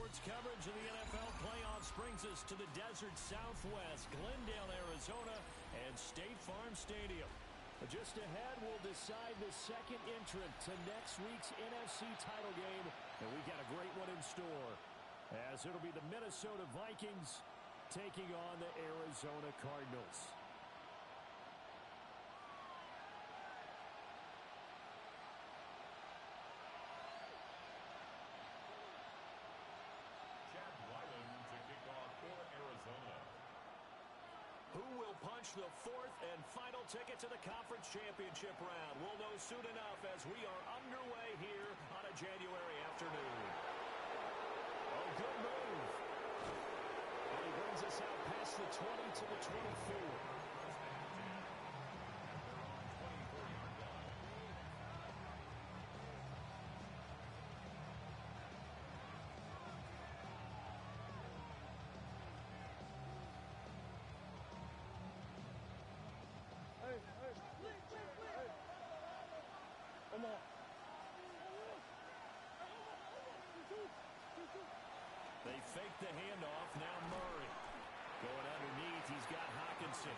Sports coverage of the NFL playoffs brings us to the desert Southwest, Glendale, Arizona, and State Farm Stadium. Just ahead, we'll decide the second entrant to next week's NFC title game, and we've got a great one in store, as it'll be the Minnesota Vikings taking on the Arizona Cardinals. Who will punch the fourth and final ticket to the conference championship round? We'll know soon enough as we are underway here on a January afternoon. Oh, good move. And he brings us out past the 20 to the 24. They fake the handoff. Now Murray. Going underneath, he's got Hawkinson.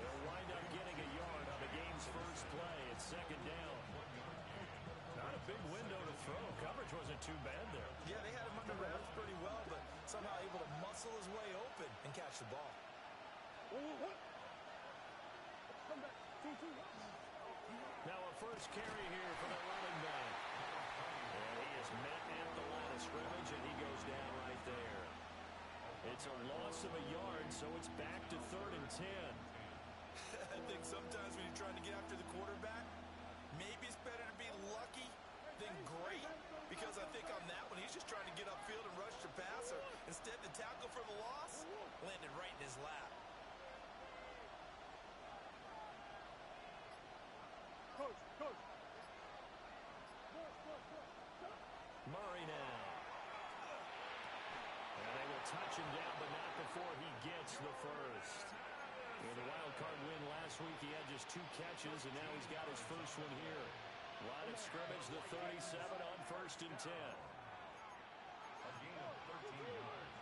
They'll wind up getting a yard on the game's first play. It's second down. Not a big window to throw. Coverage wasn't too bad there. Yeah, they had him under wraps pretty well, but somehow able to muscle his way open and catch the ball. Now a first carry here for the running back. And he is met at the line of scrimmage, and he goes down right there. It's a loss of a yard, so it's back to 3rd and 10. I think sometimes when you're trying to get after the quarterback, maybe it's better to be lucky than great, because I think on that one, he's just trying to get upfield and rush the passer. Instead, the tackle for the loss landed right in his lap. Coach. Murray now. And they will touch him down, but not before he gets the first. In the wild card win last week, he had just 2 catches, and now he's got his first one here. Line of scrimmage, the 37 on 1st and 10. A gain of 13 yards.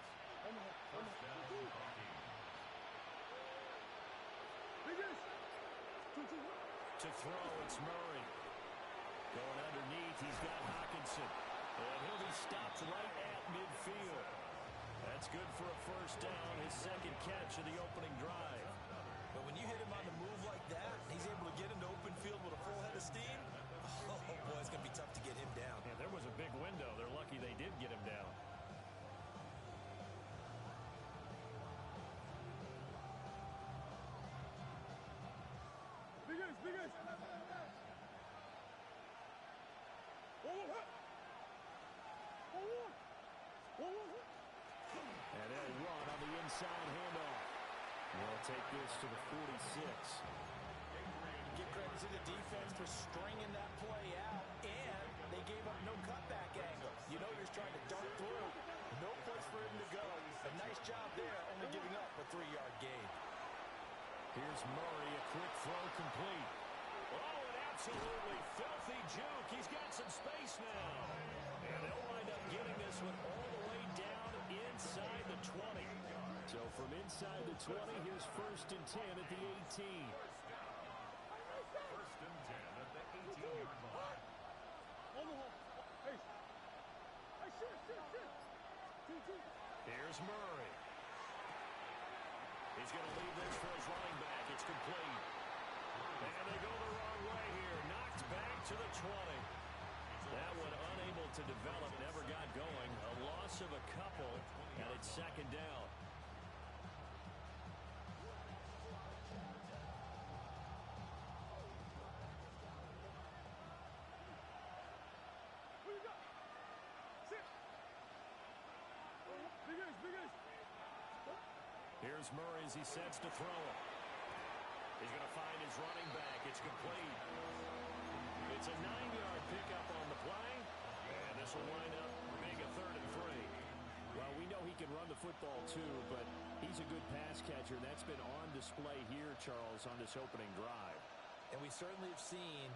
First down, To throw, it's Murray. Going underneath, he's got Hawkinson. And he'll be stopped right at midfield. That's good for a first down, his second catch of the opening drive. But when you hit him on the move like that, he's able to get into open field with a full head of steam. Oh, boy, it's going to be tough to get him down. Yeah, there was a big window. They're lucky they did get him down. Big guys. And they'll run on the inside handoff. They'll take this to the 46. Give credit to the defense for stringing that play out, and they gave up no cutback angle. You know you're trying to dart through. No place for him to go. A nice job there, only giving up a 3-yard gain. Here's Murray, a quick throw complete. Oh, an absolutely filthy juke. He's got some space now. And they'll wind up getting this one all the way down inside the 20. So from inside the 20, here's 1st and 10 at the 18. 1st and 10 at the 18-yard line. Here's Murray. He's going to leave this for his running back. It's complete. And they go the wrong way here. Knocked back to the 20. That one unable to develop, never got going. A loss of a couple, and it's second down. Here's Murray as he sets to throw it. He's going to find his running back. It's complete. It's a 9-yard pickup on the play. And this will wind up being a 3rd and 3. Well, we know he can run the football too, but he's a good pass catcher. And that's been on display here, Charles, on this opening drive. And we certainly have seen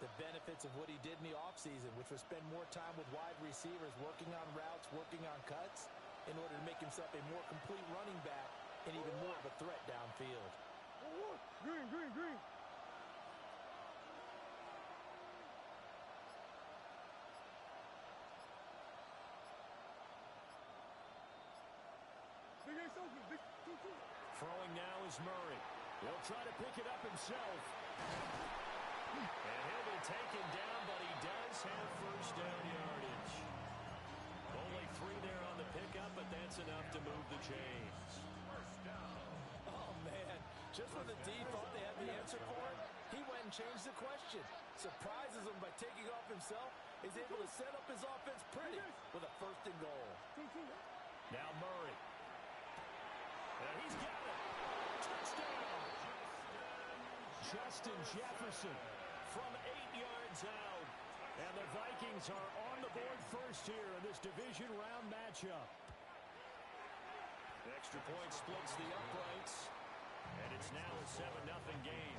the benefits of what he did in the offseason, which was spend more time with wide receivers, working on routes, working on cuts, in order to make himself a more complete running back and even more of a threat downfield. Green, green, green. Big Ace open. Big two. Throwing now is Murray. He'll try to pick it up himself. And he'll be taken down, but he does have first down yardage. Only 3 there on the pickup, but that's enough to move the chains. First down. Oh, man. Just when the D thought they had the answer for it, he went and changed the question. Surprises him by taking off himself. He's able to set up his offense pretty with a first and goal. Now Murray. And he's got it. Touchdown. Justin Jefferson from 8 yards out. And the Vikings are on the board first here in this division round matchup. Extra point splits the uprights. And it's now a 7-0 game.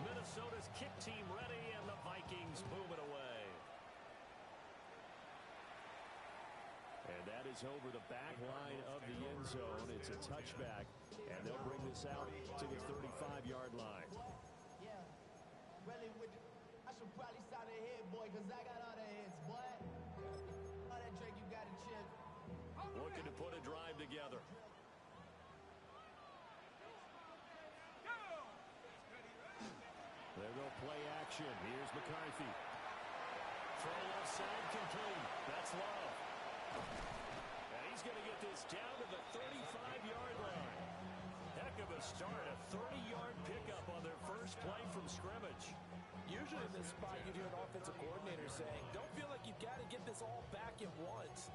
Minnesota's kick team ready, and the Vikings move it away. And that is over the back line of the end zone. It's a touchback, and they'll bring this out to the 35-yard line. Yeah, really, I should probably sign a hit, boy, because I got all the hits, boy. All that Drake, you got a chip. Looking to put a drive together. There go play action. Here's McCarthy. Throw left side complete. That's Love. And he's going to get this down to the 35-yard line. Heck of a start. A 30-yard pickup on their first play from scrimmage. Usually in this spot, you'd hear an offensive coordinator saying, don't feel like you've got to get this all back at once.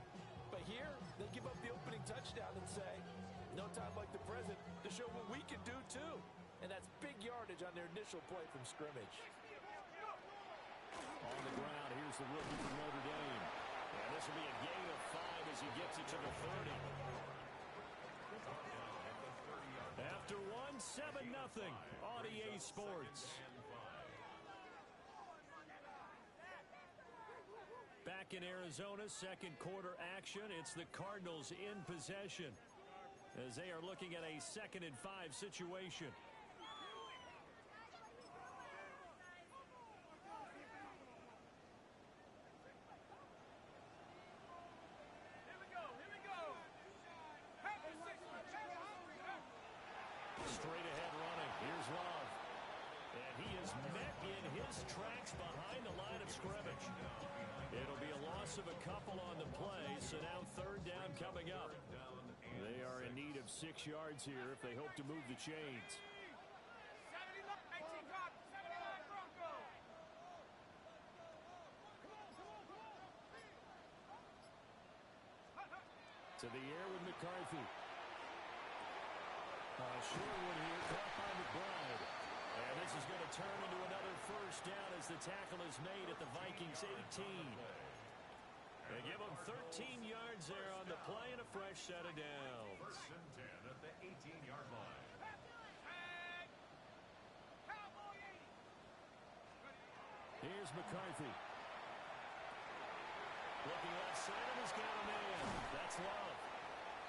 But here, they give up the opening touchdown and say, no time like the present to show what we can do too. And that's big yardage on their initial play from scrimmage. On the ground, here's the rookie from Notre Dame. And this will be a gain of 5 as he gets it to the 30. After one, 7-0 on EA Sports. Back in Arizona, second quarter action. It's the Cardinals in possession as they are looking at a 2nd and 5 situation. Straight ahead running. Here's Love. And he is met in his tracks behind the line of scrimmage. It'll be a loss of a couple on the play, so now 3rd down coming up. They are in need of 6 yards here if they hope to move the chains. To the air with McCarthy. Short one here, caught by McBride. And this is going to turn into another first down as the tackle is made at the Vikings 18. They give them 13 yards there on the play and a fresh set of downs. 1st and 10 at the 18-yard line. Here's McCarthy. Looking left side, and he's got a man. That's Love.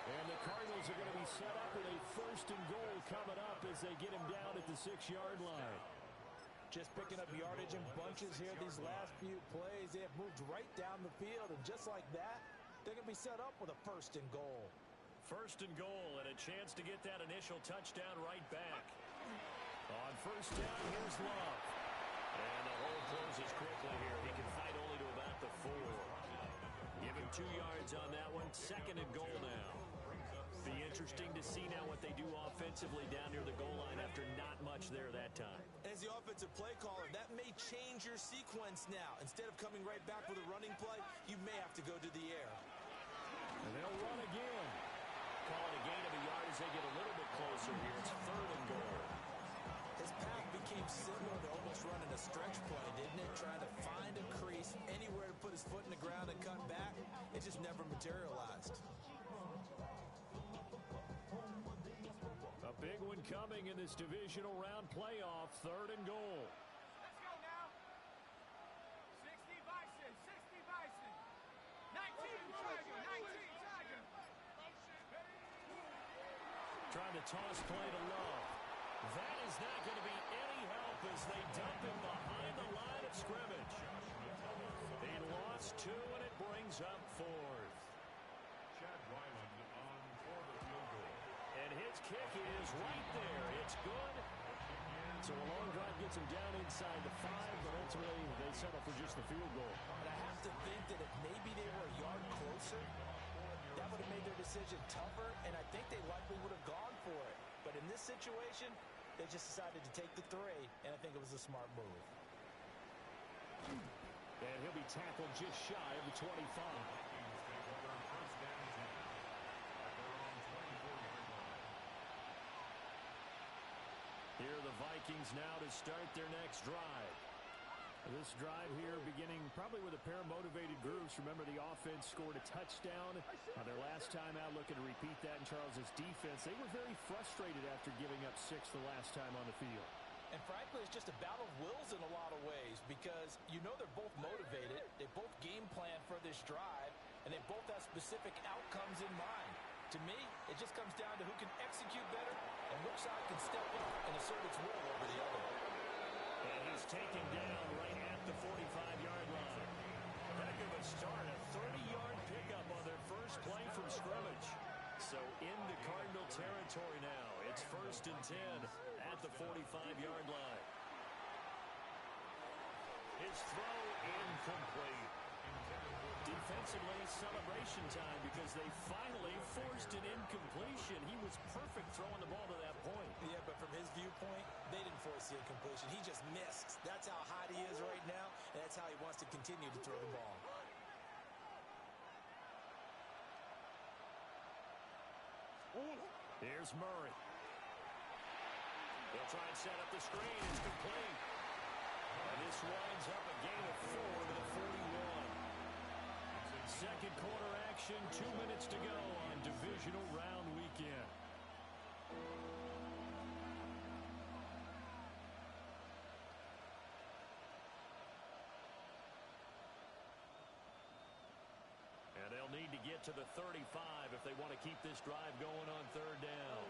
And the Cardinals are going to be set up with a 1st and goal coming up as they get him down at the 6-yard line. Just picking up yardage in bunches here these last few plays. They have moved right down the field, and just like that, they're going to be set up with a 1st and goal. 1st and goal, and a chance to get that initial touchdown right back. On 1st down, here's Love. And the hole closes quickly here. He can fight only to about the 4. Give him 2 yards on that one. 2nd and goal now. The interesting to see now what they do offensively down near the goal line after not much there that time. As the offensive play caller, that may change your sequence now. Instead of coming right back with a running play, you may have to go to the air. And they'll run again. Call it a gain of a yard as they get a little bit closer here. It's 3rd and goal. His path became similar to almost running a stretch play, didn't it? Trying to find a crease, anywhere to put his foot in the ground and cut back. It just never materialized. A big one coming in this divisional round playoff. 3rd and goal. Let's go now. 60 Bison, 60 Bison. 19 Tiger, 19 Tiger. Trying to toss play to Love. That is not going to be any help as they dump him behind the line of scrimmage. He lost 2, and it brings up 4th. Chad Ryland on for the field goal. And his kick is right there. It's good. So a long drive gets him down inside the 5, but ultimately they settle for just the field goal. But I have to think that if maybe they were a yard closer, that would have made their decision tougher, and I think they likely would have gone for it. But in this situation, they just decided to take the 3, and I think it was a smart move. And he'll be tackled just shy of the 25. Vikings take over 1st and 10 at their own 24-yard line. Here are the Vikings now to start their next drive. This drive here beginning probably with a pair of motivated groups. Remember, the offense scored a touchdown their last time out, looking to repeat that in Charles's defense. They were very frustrated after giving up 6 the last time on the field. And frankly, it's just a battle of wills in a lot of ways because you know they're both motivated, they both game plan for this drive, and they both have specific outcomes in mind. To me, it just comes down to who can execute better and which side can step up and assert its will over the other. And he's taken down right at the 45-yard line. Heck of a start, a 30-yard pickup on their first play from scrimmage. So into Cardinal territory now. It's 1st and 10 at the 45-yard line. His throw incomplete. Defensively, celebration time because they finally forced an incompletion. He was perfect throwing the ball to that point. Yeah, but from his viewpoint, they didn't force the incompletion. He just missed. That's how hot he is right now, and that's how he wants to continue to throw the ball. Here's Murray. They'll try and set up the screen. It's complete. And this winds up a gain of 4 to the 41. Second quarter action, 2 minutes to go on divisional round weekend. And they'll need to get to the 35 if they want to keep this drive going on 3rd down.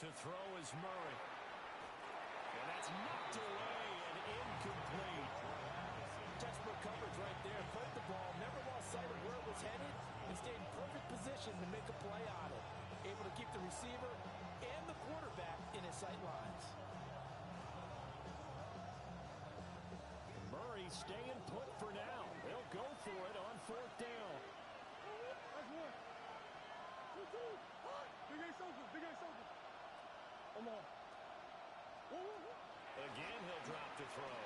To throw is Murray. And that's knocked away and incomplete. Textbook coverage right there. Put the ball, never lost sight of where it was headed, and stayed in perfect position to make a play on it. Able to keep the receiver and the quarterback in his sight lines. Murray staying put for now. They'll go for it on 4th down. That's 1. 2, 2. Big A Sofa, Big A Sofa. Come on. Again, he'll drop to throw.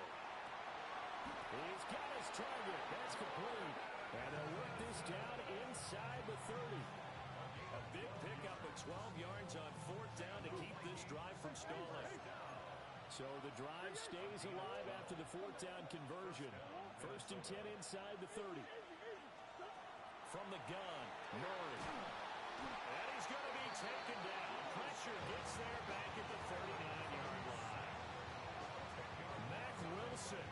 He's got his target. That's complete. And they'll work this down inside the 30. A big pickup of 12 yards on 4th down to keep this drive from stalling. So the drive stays alive after the 4th down conversion. 1st and 10 inside the 30. From the gun, Murray. And he's going to be taken down. Pressure gets there back at the 39-yard line. Mac Wilson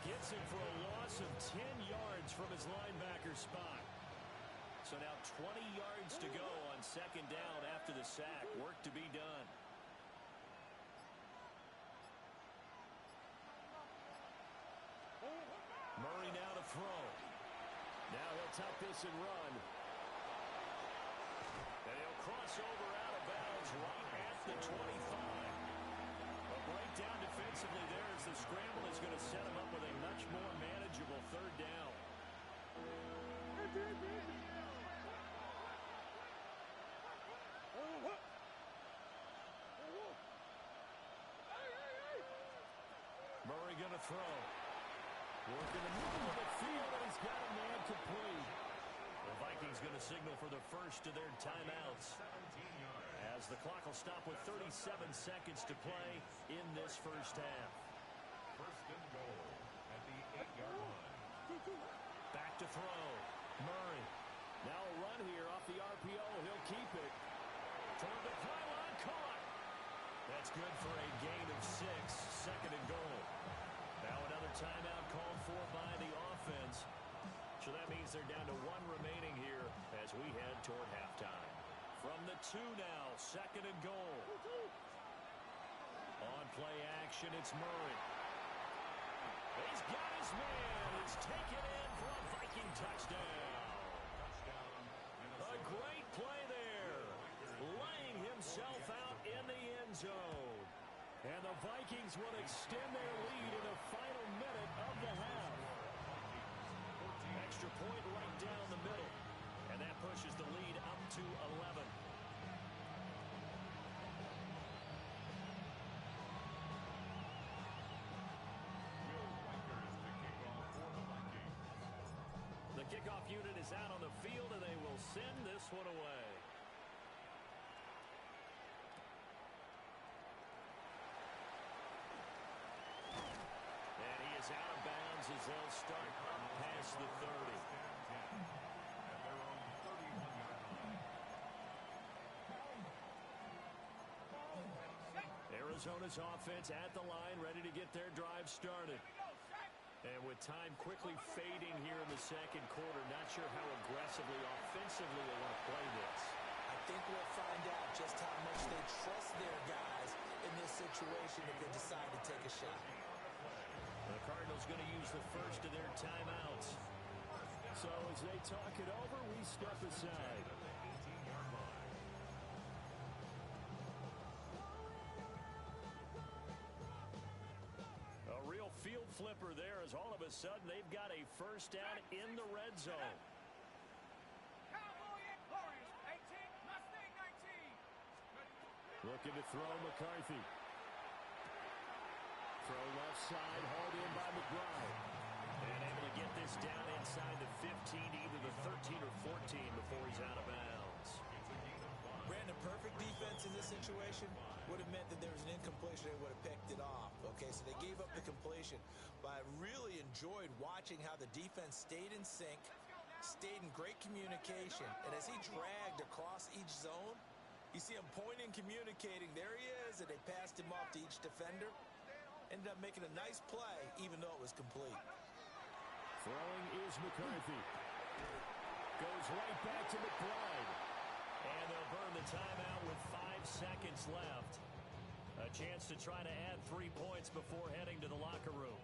gets him for a loss of 10 yards from his linebacker spot. So now 20 yards to go on 2nd down after the sack. Work to be done. Murray now to throw. Now he'll tuck this and run. And he'll cross over out of bounds right at the 25. A breakdown defensively there as the scramble is going to set him up with a much Murray going to throw. Working the middle of the field, and he's got a man complete. The Vikings going to signal for the first of their timeouts, as the clock will stop with 37 seconds to play in this first half. First and goal at the 8-yard line. Back to throw. Murray. Now a run here off the RPO. He'll keep it. Toward the pylon. Caught. That's good for a gain of 6. Second and goal. Now another timeout called for by the offense. So that means they're down to 1 remaining here as we head toward halftime. From the 2 now. Second and goal. On play action, it's Murray. He's got his man. It's taken in for a Viking touchdown. A great play there. Laying himself out in the end zone. And the Vikings will extend their lead in the final minute of the half. Extra point right down the middle. And that pushes the lead up to 11. The kickoff unit is out on the field, and they will send this one away. And he is out of bounds as they'll start past the 30. Arizona's offense at the line, ready to get their drive started. And with time quickly fading here in the second quarter, not sure how aggressively, offensively they want to play this. I think we'll find out just how much they trust their guys in this situation if they decide to take a shot. The Cardinals going to use the first of their timeouts. So as they talk it over, we step aside. A real field flipper there as all of a sudden they've got a first down in the red zone. Looking to throw McCarthy. Throw left side, hauled in by McBride. And able to get this down inside the 15, either the 13 or 14 before he's out of bounds. Brandon, perfect defense in this situation would have meant that there was an incompletion. They would have picked it off. Okay, so they gave up the completion. But I really enjoyed watching how the defense stayed in sync, stayed in great communication. And as he dragged across each zone, you see him pointing, communicating. There he is, and they passed him off to each defender. Ended up making a nice play, even though it was complete. Throwing is McCarthy. Goes right back to McBride. And they'll burn the timeout with 5 seconds left. A chance to try to add 3 points before heading to the locker room.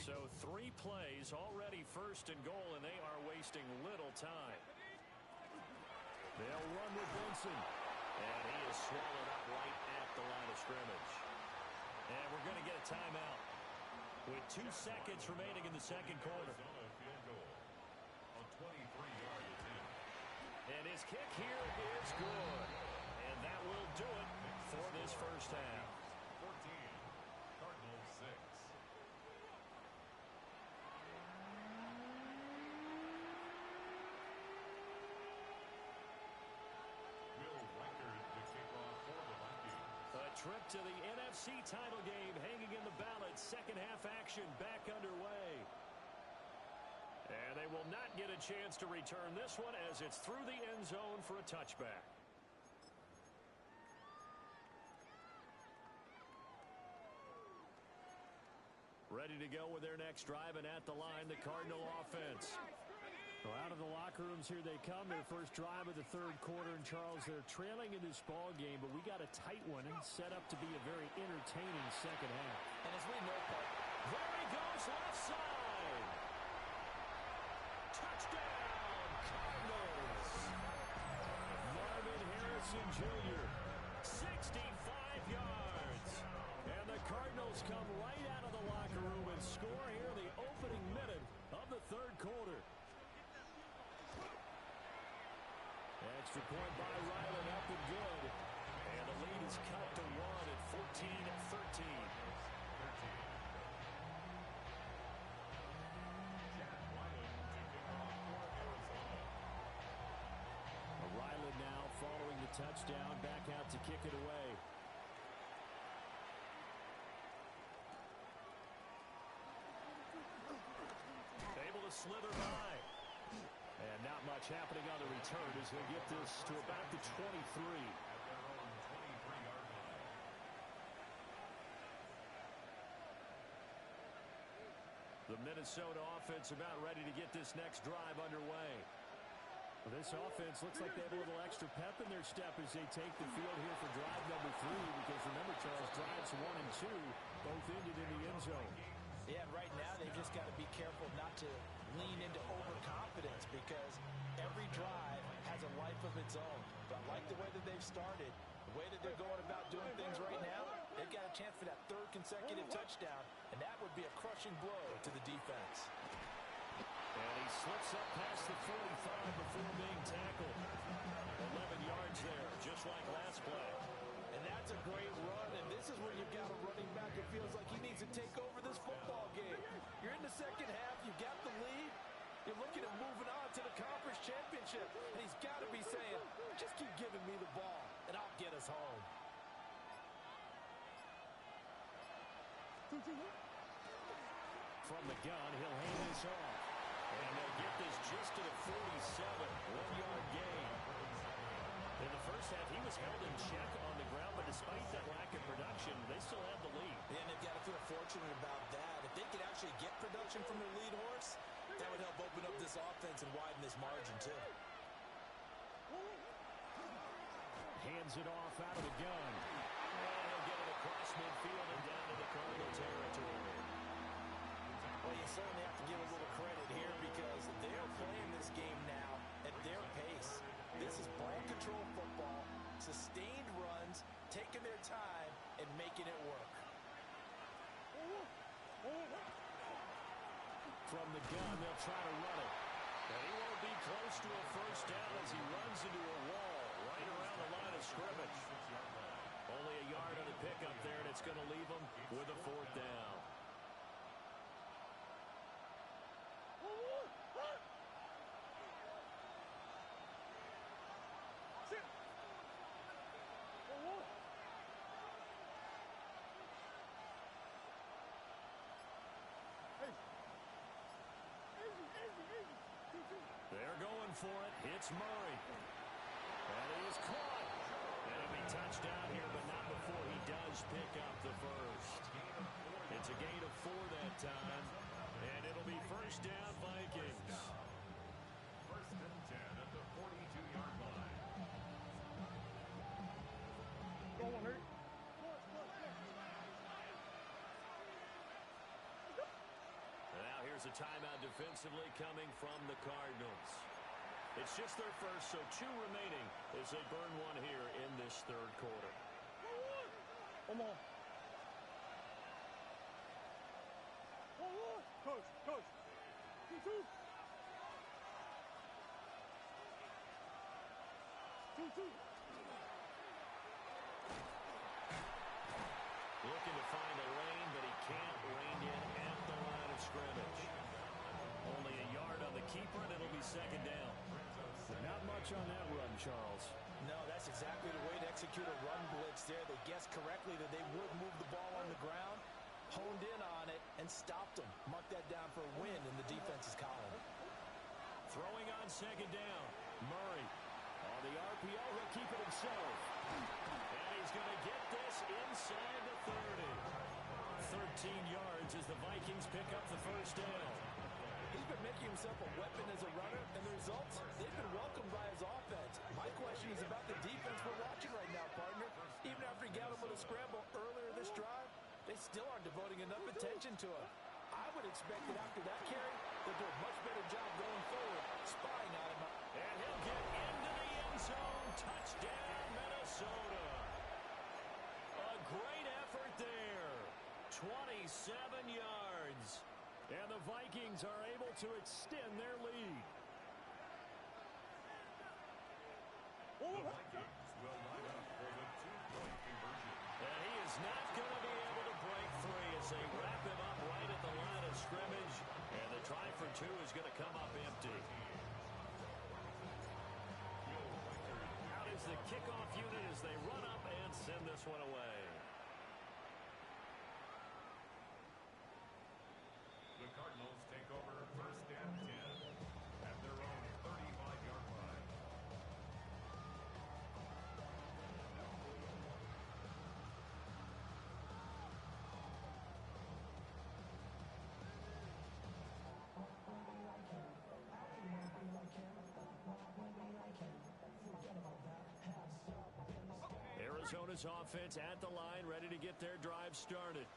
So 3 plays, already first and goal, and they are wasting little time. They'll run with Benson. And he is swallowed up right at the line of scrimmage. And we're going to get a timeout with 2 seconds remaining in the second quarter. And his kick here is good. And that will do it for this first half. 14, Cardinals 6. A trip to the NFC title game hanging in the balance. Second half action back underway. And they will not get a chance to return this one as it's through the end zone for a touchback. Ready to go with their next drive, and at the line, the Cardinal offense. Well, out of the locker rooms here they come. Their first drive of the third quarter. And Charles, they're trailing in this ball game, but we got a tight one and set up to be a very entertaining second half. And as we know, Paul, there he goes, left side. Touchdown, Cardinals. Marvin Harrison Jr., 65 yards. And the Cardinals come right out of the locker room and score here in the opening minute of the third quarter. Extra point by Ryland, up and good. And the lead is cut to 1 at 14-13. Ryland now following the touchdown, back out to kick it away. Able to slither by. And not much happening on the return as he'll get this to about the 23. The Minnesota offense about ready to get this next drive underway. Well, this offense looks like they have a little extra pep in their step as they take the field here for drive number 3, because remember, Charles, drives 1 and 2 both ended in the end zone. Yeah, right now they've just got to be careful not to lean into overconfidence, because every drive has a life of its own. But I like the way that they've started, the way that they're going about doing things right now. They've got a chance for that 3rd consecutive touchdown, and that would be a crushing blow to the defense. And he slips up past the 45 before being tackled. 11 yards there, just like last play. And that's a great run, and this is where you've got a running back who feels like he needs to take over this football game. You're in the second half, you've got the lead, you're looking at moving on to the conference championship, and he's got to be saying, just keep giving me the ball, and I'll get us home. From the gun, he'll hand this off. And they'll get this just to the 47, 1-yard gain. In the first half, he was held in check on the ground, but despite that lack of production, they still have the lead. And they've got to feel fortunate about that. If they could actually get production from their lead horse, that would help open up this offense and widen this margin, too. Hands it off out of the gun. And he'll get it across midfield and down to the Cardinal territory. Well, you certainly have to give a little credit here, because they're playing this game now at their pace. This is ball control football, sustained runs, taking their time, and making it work. From the gun, they'll try to run it. But he won't be close to a first down as he runs into a wall right around the line of scrimmage. Only a yard on the pickup there, and it's going to leave him with a 4th down. They're going for it. Hits Murray. And he is caught. And it'll be touchdown here, but not before he does pick up the first. It's a gain of 4 that time. And it'll be first down, Vikings. First and 10 at the 42-yard line. Go on, hurt. Now here's a timeout defensively coming from the Cardinals. It's just their first, so 2 remaining as they burn 1 here in this 3rd quarter. Come on. Coach. 2-2. 2-2. Looking to find a lane, but he can't. Reined in at the line of scrimmage. Only a yard on the keeper, and it'll be second down. Not much on that run, Charles. No, that's exactly the way to execute a run blitz there. They guessed correctly that they would move the ball on the ground, honed in on it, and stopped them. Mark that down for a win in the defense's column. Throwing on second down. Murray on the RPO. He'll keep it himself. And he's going to get this inside the 30. 13 yards as the Vikings pick up the first down. He's been making himself a weapon as a runner, and the results, they've been welcomed by his offense. My question is about the defense we're watching right now, partner. Even after he got him with a scramble earlier this drive, they still aren't devoting enough attention to him. I would expect that after that carry, they'll do a much better job going forward, spying on him. And he'll get into the end zone. Touchdown, Minnesota. A great effort there. 27 yards. And the Vikings are able to extend their lead. not going to be able to break free as they wrap him up right at the line of scrimmage. And the try for two is going to come up empty. Out is the kickoff unit as they run up and send this one away. The Cardinals take over first and 10 at their own 35-yard line. Arizona's offense at the line, ready to get their drive started.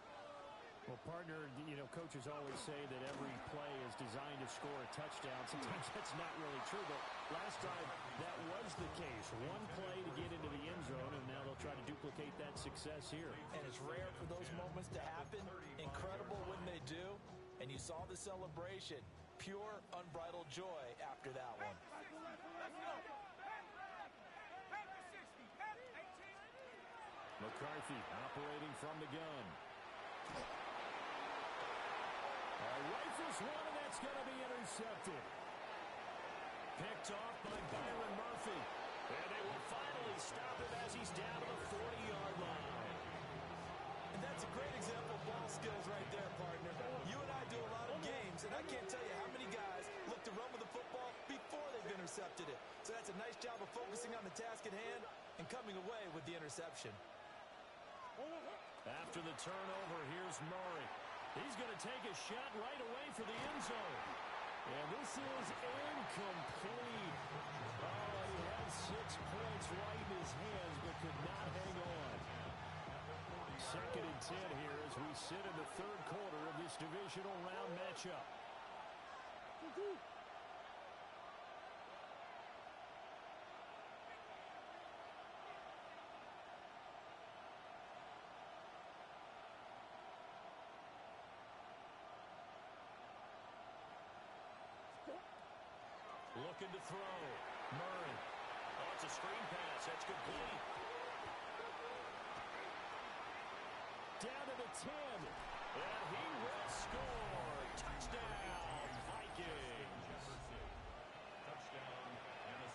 Well, partner, coaches always say that every play is designed to score a touchdown. Sometimes that's not really true, but last time that was the case. One play to get into the end zone, and now they'll try to duplicate that success here. And it's rare for those moments to happen. Incredible when they do. And you saw the celebration. Pure, unbridled joy after that one. McCarthy operating from the gun. Rifles one, and that's going to be intercepted. Picked off by Byron Murphy. And they will finally stop him as he's down to the 40-yard line. And that's a great example of ball skills right there, partner. You and I do a lot of games, and I can't tell you how many guys look to run with the football before they've intercepted it. So that's a nice job of focusing on the task at hand and coming away with the interception. After the turnover, here's Murray. He's going to take a shot right away for the end zone. And this is incomplete. Oh, he had 6 points right in his hands, but could not hang on. Second and 10 here as we sit in the third quarter of this divisional round matchup. Looking to throw. Murray. Oh, it's a screen pass. That's complete. Down to the 10. And he will score. Touchdown, Vikings.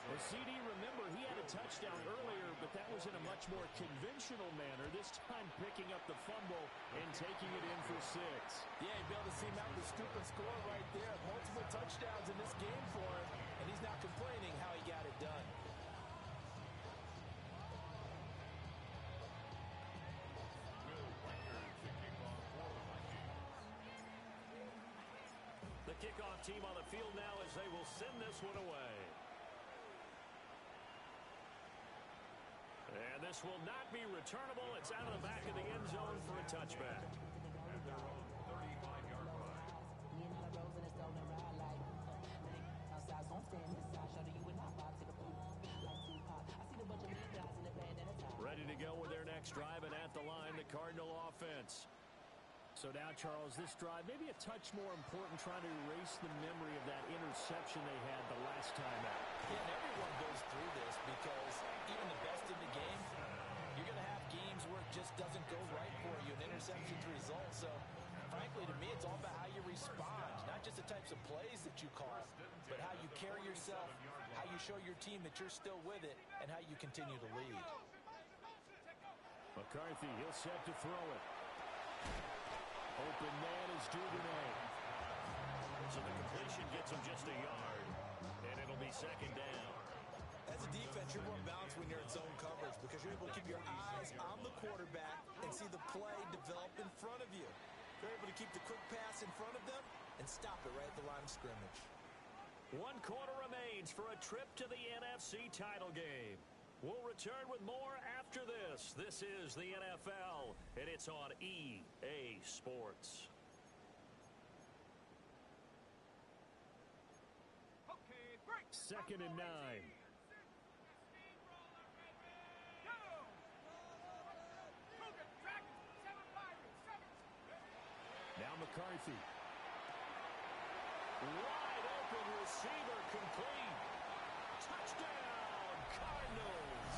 The CD, remember, he had a touchdown earlier, but that was in a much more conventional manner. This time picking up the fumble and taking it in for 6. Yeah, you'll be able to see him out the scoop and score right there. Multiple touchdowns in this game for him, and he's not complaining how he got it done. The kickoff team on the field now as they will send this one away. And this will not be returnable. It's out of the back of the end zone for a touchback. At their own 35-yard line. Ready to go with their next drive, and at the line, the Cardinal offense. So now, Charles, this drive maybe a touch more important, trying to erase the memory of that interception they had the last time out. Yeah, and everyone goes through this because even the best in the game, you're going to have games where it just doesn't go right for you, and interceptions result. So, frankly, to me, it's all about how you respond, not just the types of plays that you call, but how you carry yourself, how you show your team that you're still with it, and how you continue to lead. McCarthy, he'll set to throw it. Open man is Duvernay. So the completion gets him just a yard, and it'll be second down. As a defense, you're more balanced when you're in zone coverage because you're able to keep your eyes on the quarterback and see the play develop in front of you. You're able to keep the quick pass in front of them and stop it right at the line of scrimmage. 1 quarter remains for a trip to the NFC title game. We'll return with more after this. This is the NFL, and it's on EA Sports. Second and 9. Now McCarthy. Wide open receiver complete. Touchdown, Cardinals.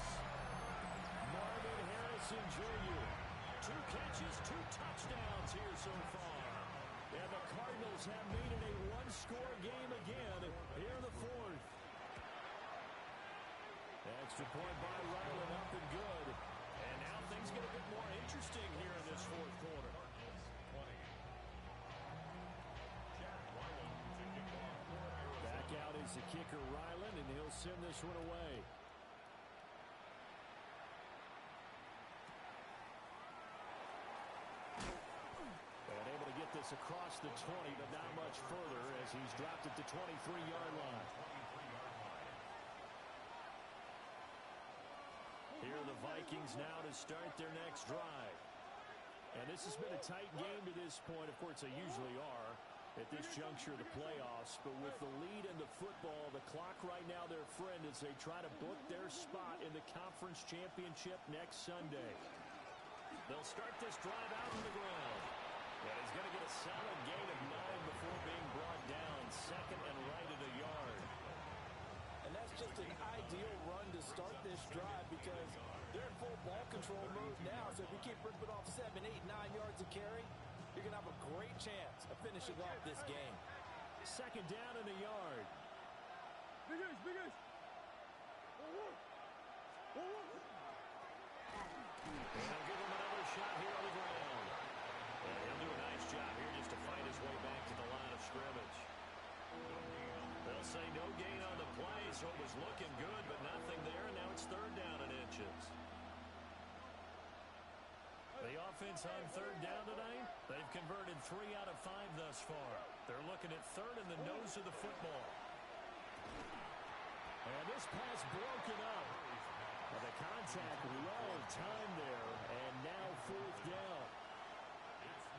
Marvin Harrison Jr. 2 catches, 2 touchdowns here so far. And the Cardinals have made it a one-score game again here in the 4th. Extra point by Ryland, up and good. And now things get a bit more interesting here in this 4th quarter. Back out is the kicker, Ryland, and he'll send this one away. And able to get this across the 20, but not much further as he's dropped it to 23-yard line. Here are the Vikings now to start their next drive. And this has been a tight game to this point. Of course, they usually are at this juncture of the playoffs. But with the lead in the football, the clock right now their friend as they try to book their spot in the conference championship next Sunday. They'll start this drive out on the ground. And he's going to get a solid gain of 9 before being brought down. Second and right at a yard. And that's just an ideal run to start this drive because they're in full ball control mode now. So if you keep ripping off 7, 8, 9 yards of carry, you're going to have a great chance of finishing off this game. Second down and a yard. Big ace, big ace. And they'll give him another shot here on the ground. And he'll do a nice job here just to find his way back to the line of scrimmage. They'll say no gain on the play, so it was looking good, but nothing there, and now it's 3rd down and inches. The offense on 3rd down tonight, they've converted 3 out of 5 thus far. They're looking at 3rd in the nose of the football. And this pass broken up. Well, the contact well timed there, and now 4th down.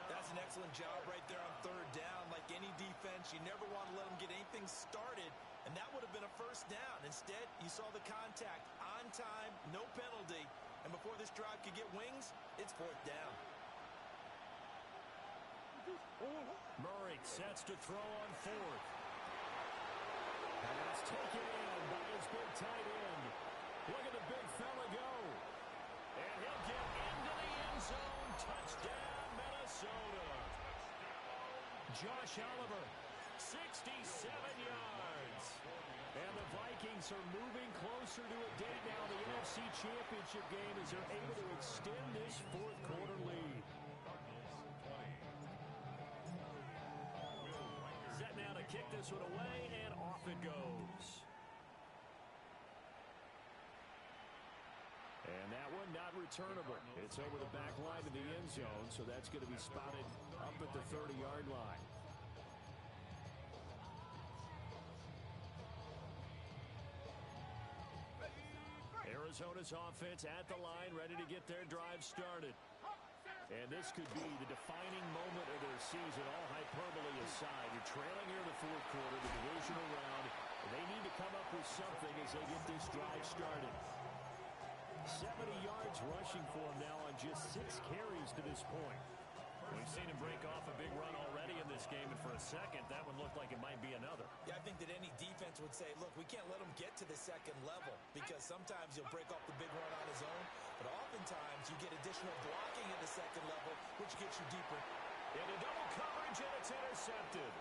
That's an excellent job right there on 3rd down. Like any defense, you never want to let them get anything started, and that would have been a 1st down. Instead, you saw the contact on time, no penalty, and before this drive could get wings, it's 4th down. Murray sets to throw on 4th. Pass taken in by his big tight end. Look at the big fella go. And he'll get into the end zone. Touchdown, Minnesota. Josh Oliver, 67 yards. And the Vikings are moving closer to a date now in the NFC Championship game as they're able to extend this 4th quarter lead. Set now to kick this one away, and off it goes. And that one not returnable. It's over the back line of the end zone, so that's going to be spotted up at the 30-yard line. Arizona's offense at the line, ready to get their drive started. And this could be the defining moment of their season, all hyperbole aside. You're trailing here in the 4th quarter, the divisional round. They need to come up with something as they get this drive started. 70 yards rushing for him now on just 6 carries to this point. We've seen him break off a big run already in this game, and for a second, that one looked like it might be another. Yeah, I think that any defense would say, look, we can't let him get to the 2nd level because sometimes he'll break off the big run on his own, but oftentimes you get additional blocking at the 2nd level, which gets you deeper. Into double coverage, and it's intercepted.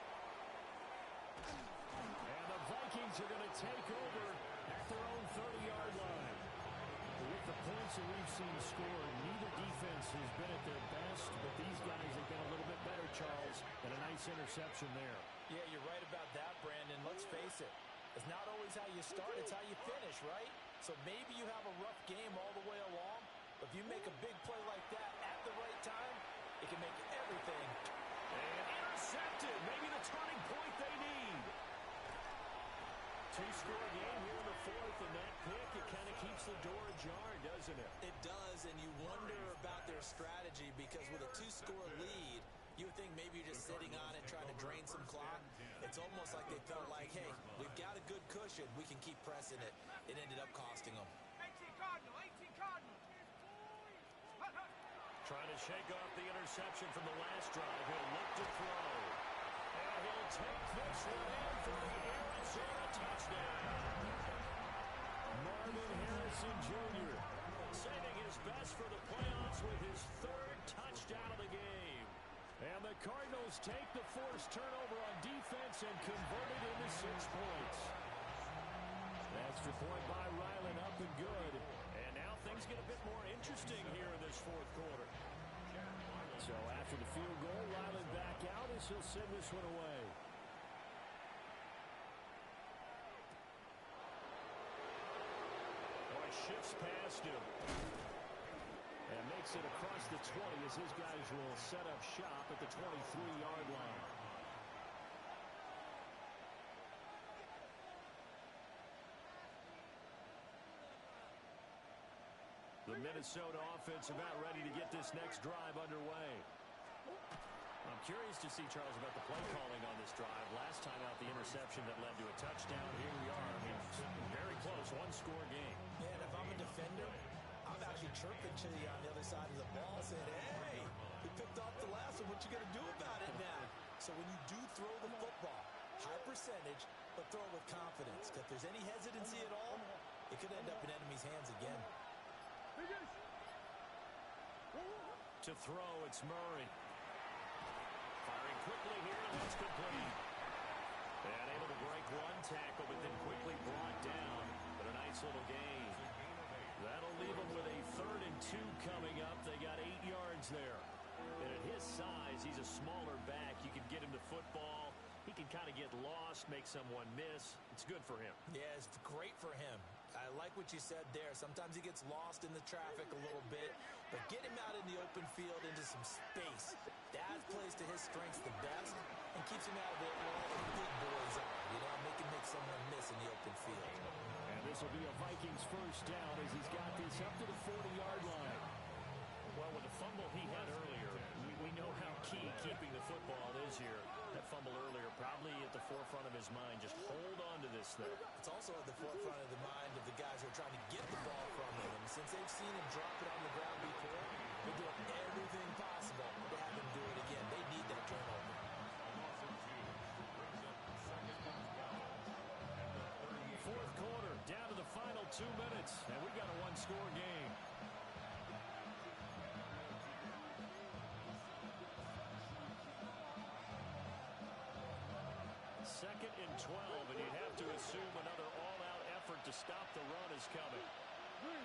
And the Vikings are going to take over at their own 30-yard line. With the points that we've seen scored, neither defense has been at their best, but these guys have been a little bit better, Charles, and a nice interception there. Yeah, you're right about that, Brandon. Let's face it. It's not always how you start, it's how you finish, right? So maybe you have a rough game all the way along, but if you make a big play like that at the right time, it can make everything. And intercepted. Maybe the turning point they need. 2-score game here in the 4th, and that pick, it kind of keeps the door ajar, doesn't it? It does, and you wonder about their strategy because with a 2-score lead, you would think maybe you're just sitting on it trying to drain some clock. It's almost like they felt like, hey, we've got a good cushion. We can keep pressing it. It ended up costing them. 18 Cardinals, 18 Cardinals. Trying to shake off the interception from the last drive. He'll look to throw. And he'll take this one in for the Arizona touchdown. Marvin Harrison Jr. saving his best for the playoffs with his 3rd first down of the game. And the Cardinals take the forced turnover on defense and convert it into 6 points. Extra point by Ryland, up and good. And now things get a bit more interesting here in this fourth quarter. So after the field goal, Ryland back out as he'll send this one away. Shifts past him. And makes it across the 20 as his guys will set up shop at the 23-yard line. The Minnesota offense about ready to get this next drive underway. I'm curious to see, Charles, about the play calling on this drive. Last time out, the interception that led to a touchdown. Here we are. I mean, very close, one-score game. Yeah, and if I'm a defender, I'm actually chirping to you on the other side of the ball, saying, hey, you picked off the last one. What you going to do about it now? So when you do throw the football, high percentage, but throw it with confidence. If there's any hesitancy at all, it could end up in enemy's hands again. To throw, it's Murray. Firing quickly here, and that's complete. And able to break one tackle, but then quickly brought down. But a nice little gain. That'll leave them with a 3rd and 2 coming up. They got 8 yards there. And at his size, he's a smaller back. You can get him to football. He can kind of get lost, make someone miss. It's good for him. Yeah, it's great for him. I like what you said there. Sometimes he gets lost in the traffic a little bit, but get him out in the open field into some space. That plays to his strengths the best and keeps him out of it where all the big boys are. You know, make someone miss in the open field. And this will be a Vikings first down as he's got this up to the 40-yard line. Well, with the fumble he had earlier, we know how key keeping the football is here. That fumble earlier probably at the forefront of his mind. Just hold on to this thing. It's also at the forefront of the mind of the guys who are trying to get the ball from him. And since they've seen him drop it on the ground before, they're doing everything possible to have him do it again. They need that turnover. Fourth quarter, down to the final 2 minutes, and we've got a one-score game. Second and 12, and you'd have to assume another all-out effort to stop the run is coming. Green.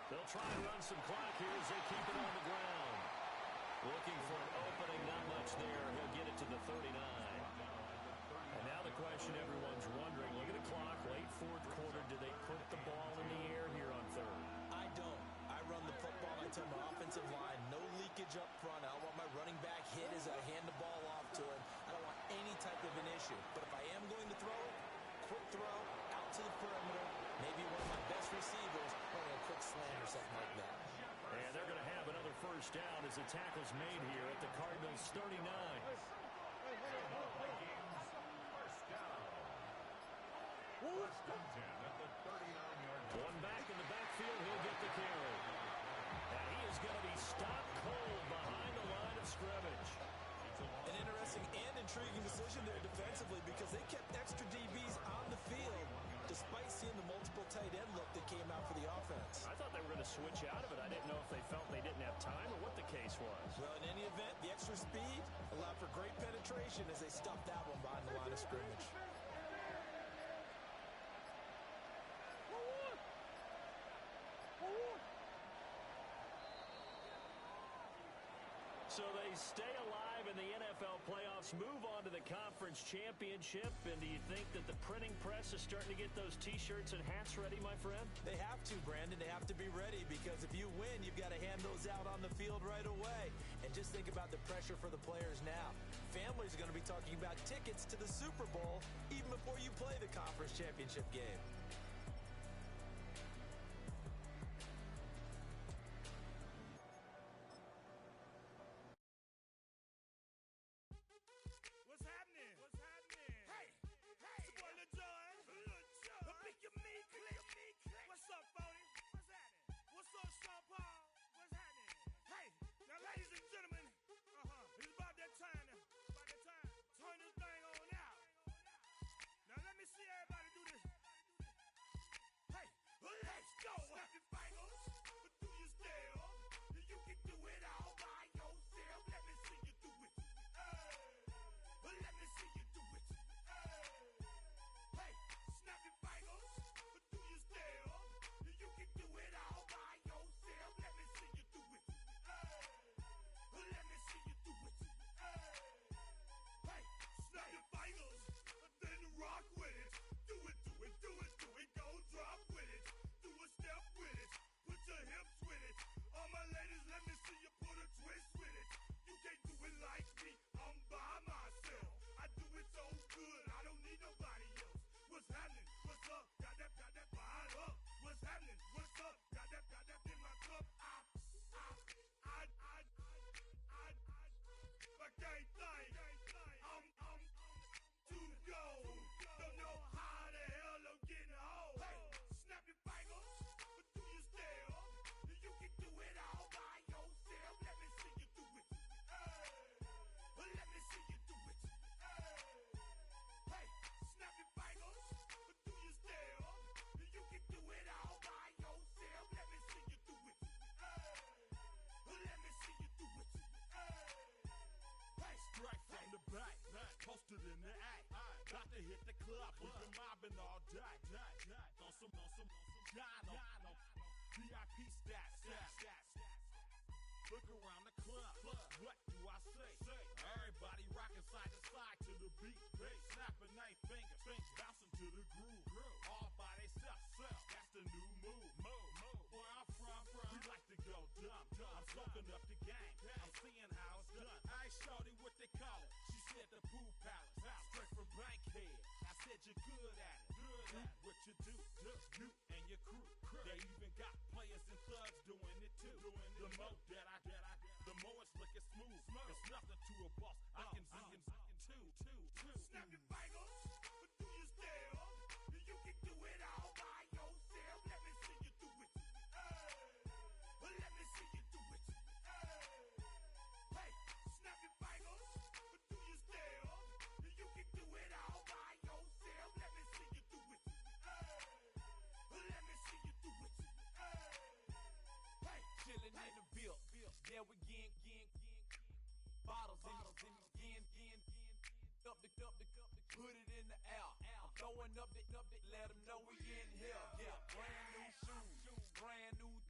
They'll try and run some clock here as they keep it on the ground. Looking for an opening, not much there. He'll get it to the 39. And now the question everyone's wondering, look at the clock, late fourth quarter, do they put the ball in the air here on 3rd? I don't. I run the football. I tell my offensive line, no leakage up front. I don't want my running back hit as I hand the ball off to him. I don't want any type of an issue. But if I am going to throw it, quick throw, out to the perimeter, maybe one of my best receivers, or a quick slant or something like that. And they're going to have another first down as the tackle's made here at the Cardinals' 39. One back in the backfield, he'll get the carry. And he is going to be stopped cold behind the line of scrimmage. An interesting and intriguing decision there defensively because they kept extra DBs on the field despite seeing the multiple tight end look that came out for the offense. I thought they were going to switch out of it. I didn't know if they felt they didn't have time or what the case was. Well, in any event, the extra speed allowed for great penetration as they stuffed that one behind the line of scrimmage. So they stay alive in the NFL playoffs, move on to the conference championship, and do you think that the printing press is starting to get those T-shirts and hats ready, my friend? They have to, Brandon. They have to be ready because if you win, you've got to hand those out on the field right away. And just think about the pressure for the players now. Families are going to be talking about tickets to the Super Bowl even before you play the conference championship game. It's about that time. Turn this thing on out. in the act. Got to hit the club, we've been mobbing all day. On some Dino, VIP stats. Look around the club, what do I say? Everybody rocking side to side to the beat. Snapping their fingers, bouncing to the groove. All by themselves, that's the new move. Where I'm from, we like to go dumb. I'm soaking up the game, I'm seeing how it's done. I ain't shorty what they call it. She said the pool palace, straight from Bankhead. I said you're good at it. Do what you do, you and your crew. They even got players and thugs doing it too. The more it's looking smooth. It's nothing to a boss. I can two. Snap your fingers, but do you still? You can do it all by yourself. Let me see you do it. Let me see you do it. Hey, snap your fingers, but do you still? You can do it all by yourself. Let me see you do it. Let me see you do it. Hey, Chillin' in the bill. Yeah, we again. Bottles in again. Up the put it in the air. I'm throwing up the, let them know we in here. Yeah, brand new shoes, brand new